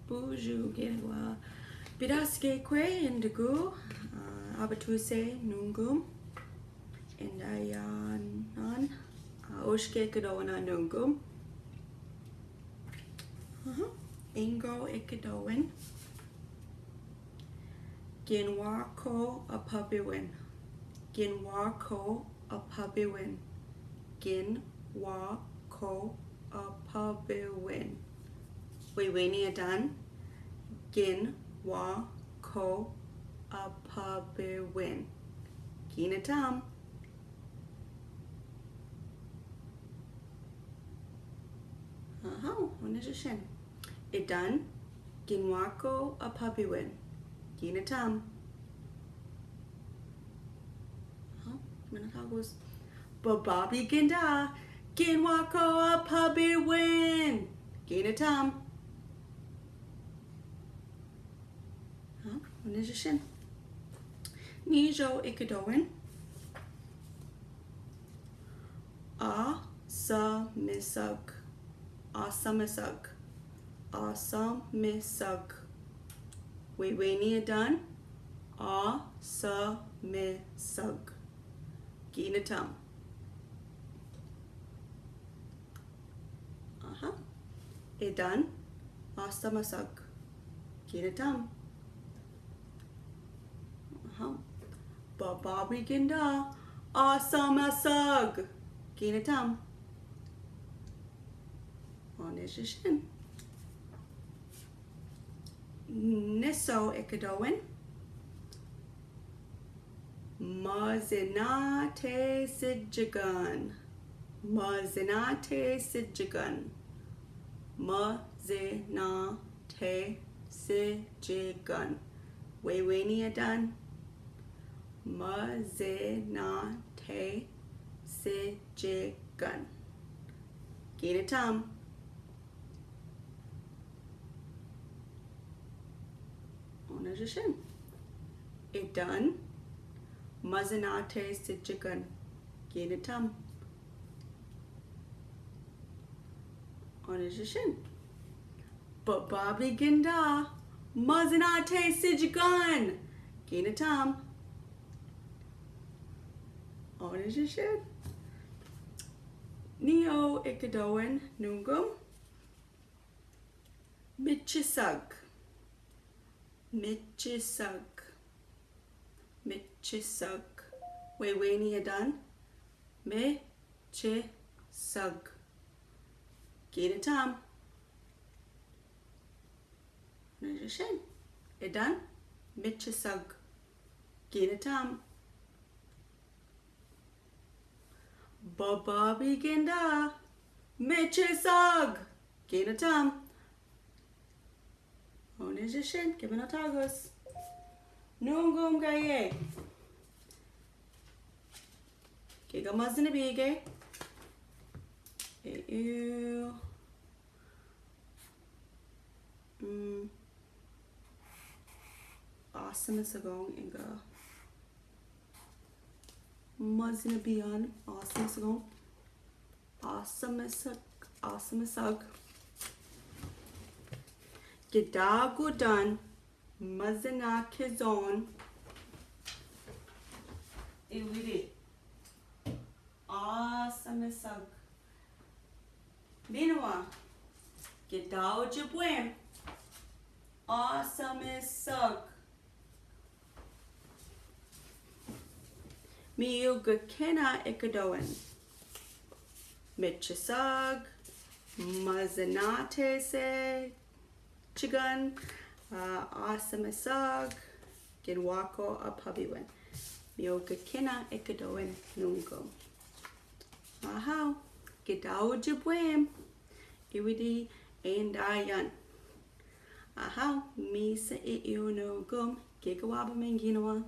Buju Genwa Bidaske Kwe Indigo Abatuse Nungum Endayan Oshke Kadoana Nungum Ingo Ikadoan Ginwaako-apabiwin Ginwaako-apabiwin Ginwaako-apabiwin Wiwini Adan Ginwaako-apabiwin Ginatam Onishishin Idan Ginwaako-apabiwin Ginatam Manatagos Bababi Ginda Ginwaako-apabiwin Ginatam Onishishin Nijo Ikadoan Aasamisag Aasamisag Aasamisag Wiwini Adan Aasamisag Ginatam Idan Aasamisag Ginatam Bababi Ginda Aasamisag Ginatam Onishishin Niso Ikadoan Mazinaatesijigan Mazinaatesijigan Mazinaatesijigan Wiwini Adan Mazinaatesijigan Ginatam Onishishin Idan Mazinaatesijigan Ginatam Onishishin Bababi Ginda Mazinaatesijigan Ginatam Onishishin Neo Ikadoan Nungum Michisag Michisag Michisag Wiwini Adan Mih-ch-ih-sug Ginatam Onishishin Idan Michisag Ginatam Bababi Ginda Michisag Ginatam Onishishin Kibanatagos Nungum Gaye Giga Mazinabige Aasamisag Inga Mazinabian Aasamisag Aasamisag Gidagudan Mazinaatesijigan Iwiri Aasamisag Minwa Ojibwe Aasamisag Miyugakena Ikadoan Michisag Mazinaatesijigan Aasamisag Ginwaako-apabiwin Miyugakena Ikadoan Nungo Ojibwe Iwidi Endayan Misa Nungum Giiwitaa-ayi'ii Ginawa